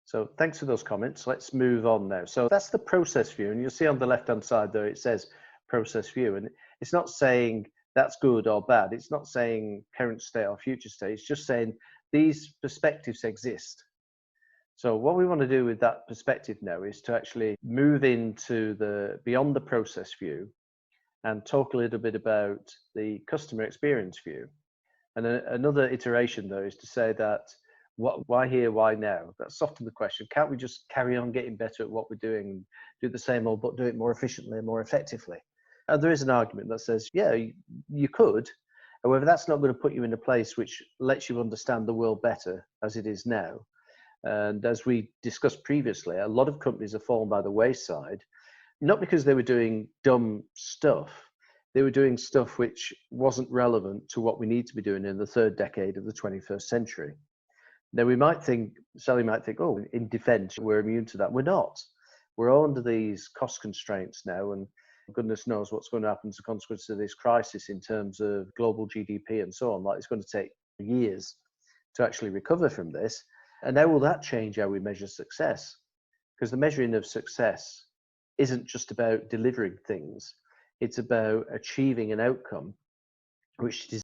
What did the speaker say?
So thanks for those comments. Let's move on now. So that's the process view. And you'll see on the left-hand side there, it says process view. And it's not saying that's good or bad. It's not saying current state or future state. It's just saying these perspectives exist. So what we want to do with that perspective now is to actually move into the beyond the process view and talk a little bit about the customer experience view. And another iteration though is to say that why here, why now? That's often the question. Can't we just carry on getting better at what we're doing, do the same old, but do it more efficiently and more effectively? And there is an argument that says, yeah, you could. However, that's not going to put you in a place which lets you understand the world better as it is now. And as we discussed previously, a lot of companies have fallen by the wayside, not because they were doing dumb stuff. They were doing stuff which wasn't relevant to what we need to be doing in the third decade of the 21st century. Now, Sally might think, oh, in defense, we're immune to that. We're not. We're all under these cost constraints now, and goodness knows what's going to happen as a consequence of this crisis in terms of global GDP and so on. Like, it's going to take years to actually recover from this. And how will that change how we measure success? Because the measuring of success isn't just about delivering things. It's about achieving an outcome which is